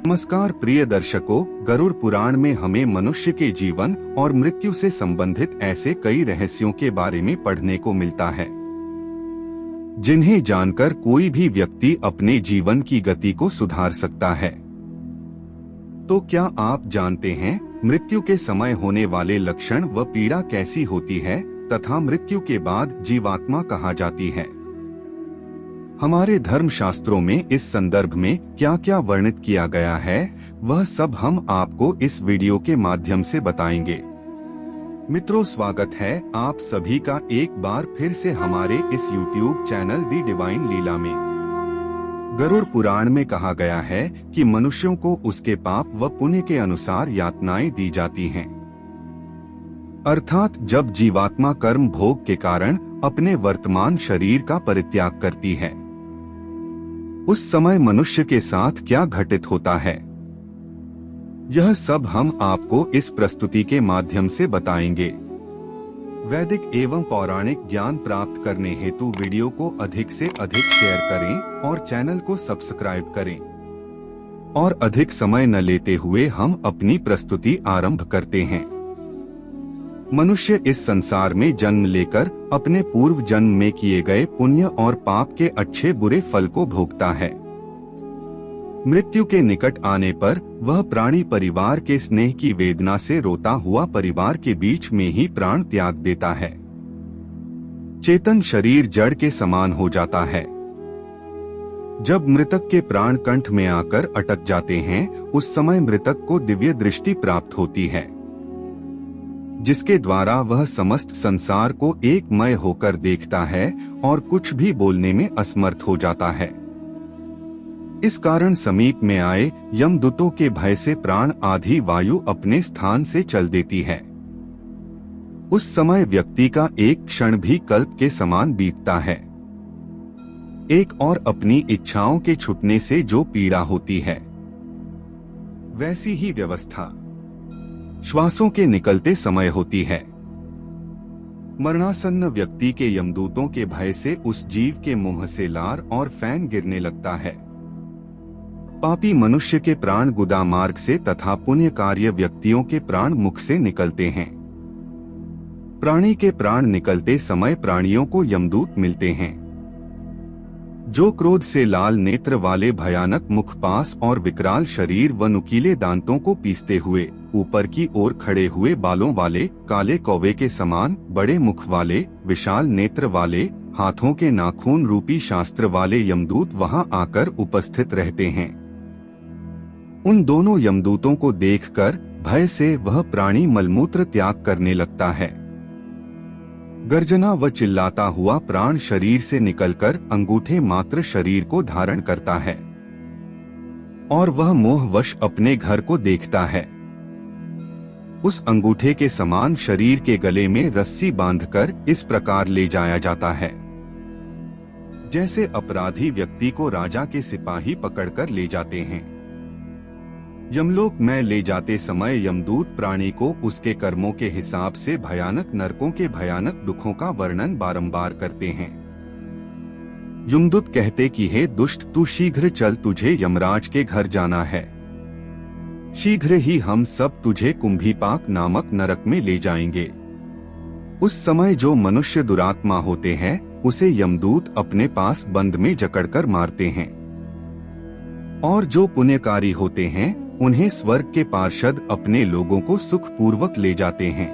नमस्कार प्रिय दर्शकों, गरुड़ पुराण में हमें मनुष्य के जीवन और मृत्यु से संबंधित ऐसे कई रहस्यों के बारे में पढ़ने को मिलता है जिन्हें जानकर कोई भी व्यक्ति अपने जीवन की गति को सुधार सकता है। तो क्या आप जानते हैं मृत्यु के समय होने वाले लक्षण व पीड़ा कैसी होती है तथा मृत्यु के बाद जीवात्मा कहाँ जाती है? हमारे धर्म शास्त्रों में इस संदर्भ में क्या क्या वर्णित किया गया है, वह सब हम आपको इस वीडियो के माध्यम से बताएंगे। मित्रों, स्वागत है आप सभी का एक बार फिर से हमारे इस YouTube चैनल दी डिवाइन लीला में। गरुड़ पुराण में कहा गया है कि मनुष्यों को उसके पाप व पुण्य के अनुसार यातनाएं दी जाती हैं। अर्थात जब जीवात्मा कर्म भोग के कारण अपने वर्तमान शरीर का परित्याग करती है, उस समय मनुष्य के साथ क्या घटित होता है, यह सब हम आपको इस प्रस्तुति के माध्यम से बताएंगे। वैदिक एवं पौराणिक ज्ञान प्राप्त करने हेतु वीडियो को अधिक से अधिक शेयर करें और चैनल को सब्सक्राइब करें। और अधिक समय न लेते हुए हम अपनी प्रस्तुति आरंभ करते हैं। मनुष्य इस संसार में जन्म लेकर अपने पूर्व जन्म में किए गए पुण्य और पाप के अच्छे बुरे फल को भोगता है। मृत्यु के निकट आने पर वह प्राणी परिवार के स्नेह की वेदना से रोता हुआ परिवार के बीच में ही प्राण त्याग देता है। चेतन शरीर जड़ के समान हो जाता है। जब मृतक के प्राण कंठ में आकर अटक जाते हैं, उस समय मृतक को दिव्य दृष्टि प्राप्त होती है, जिसके द्वारा वह समस्त संसार को एकमय होकर देखता है और कुछ भी बोलने में असमर्थ हो जाता है। इस कारण समीप में आए यमदूतों के भय से प्राण आधी वायु अपने स्थान से चल देती है। उस समय व्यक्ति का एक क्षण भी कल्प के समान बीतता है। एक और अपनी इच्छाओं के छूटने से जो पीड़ा होती है, वैसी ही व्यवस्था श्वासों के निकलते समय होती है। मरणासन्न व्यक्ति के यमदूतों के भय से उस जीव के मुंह से लार और फैन गिरने लगता है। पापी मनुष्य के प्राण गुदा मार्ग से तथा पुण्य कार्य व्यक्तियों के प्राण मुख से निकलते हैं। प्राणी के प्राण निकलते समय प्राणियों को यमदूत मिलते हैं, जो क्रोध से लाल नेत्र वाले भयानक मुखपास और विकराल शरीर व नुकीले दांतों को पीसते हुए ऊपर की ओर खड़े हुए बालों वाले, काले कौवे के समान बड़े मुख वाले, विशाल नेत्र वाले, हाथों के नाखून रूपी शास्त्र वाले यमदूत वहां आकर उपस्थित रहते हैं। उन दोनों यमदूतों को देखकर भय से वह प्राणी मलमूत्र त्याग करने लगता है। गर्जना व चिल्लाता हुआ प्राण शरीर से निकलकर अंगूठे मात्र शरीर को धारण करता है और वह मोहवश अपने घर को देखता है। उस अंगूठे के समान शरीर के गले में रस्सी बांधकर इस प्रकार ले जाया जाता है, जैसे अपराधी व्यक्ति को राजा के सिपाही पकड़कर ले जाते हैं। यमलोक में ले जाते समय यमदूत प्राणी को उसके कर्मों के हिसाब से भयानक नरकों के भयानक दुखों का वर्णन बारंबार करते हैं। यमदूत कहते कि हे दुष्ट, तू शीघ्र चल, तुझे यमराज के घर जाना है। शीघ्र ही हम सब तुझे कुंभीपाक नामक नरक में ले जाएंगे। उस समय जो मनुष्य दुरात्मा होते हैं, उसे यमदूत अपने पास बंद में जकड़कर मारते हैं, और जो पुण्यकारी होते हैं उन्हें स्वर्ग के पार्षद अपने लोगों को सुख पूर्वक ले जाते हैं।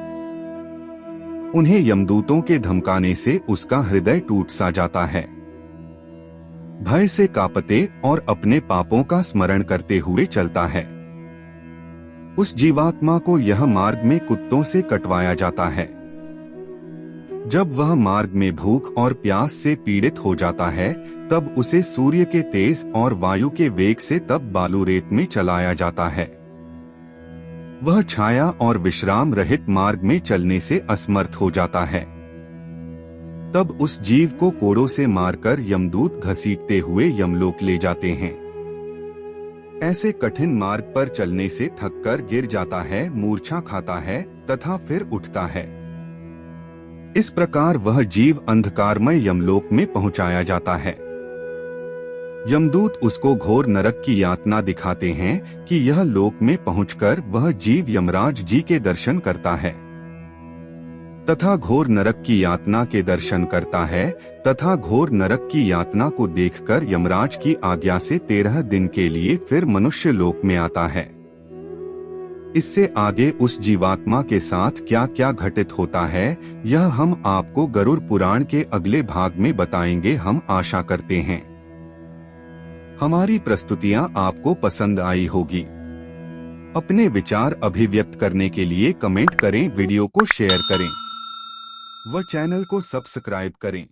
उन्हें यमदूतों के धमकाने से उसका हृदय टूट सा जाता है। भय से कांपते और अपने पापों का स्मरण करते हुए चलता है। उस जीवात्मा को यह मार्ग में कुत्तों से कटवाया जाता है। जब वह मार्ग में भूख और प्यास से पीड़ित हो जाता है, तब उसे सूर्य के तेज और वायु के वेग से तब बालू रेत में चलाया जाता है। वह छाया और विश्राम रहित मार्ग में चलने से असमर्थ हो जाता है। तब उस जीव को कोड़ों से मारकर यमदूत घसीटते हुए यमलोक ले जाते हैं। ऐसे कठिन मार्ग पर चलने से थककर गिर जाता है, मूर्छा खाता है तथा फिर उठता है। इस प्रकार वह जीव अंधकारमय यमलोक में पहुंचाया जाता है। यमदूत उसको घोर नरक की यातना दिखाते हैं कि यह लोक में पहुंचकर वह जीव यमराज जी के दर्शन करता है तथा घोर नरक की यातना के दर्शन करता है तथा घोर नरक की यातना को देखकर यमराज की आज्ञा से 13 दिन के लिए फिर मनुष्य लोक में आता है। इससे आगे उस जीवात्मा के साथ क्या क्या घटित होता है यह हम आपको गरुड़ पुराण के अगले भाग में बताएंगे। हम आशा करते हैं हमारी प्रस्तुतियां आपको पसंद आई होगी। अपने विचार अभिव्यक्त करने के लिए कमेंट करें, वीडियो को शेयर करें व चैनल को सब्सक्राइब करें।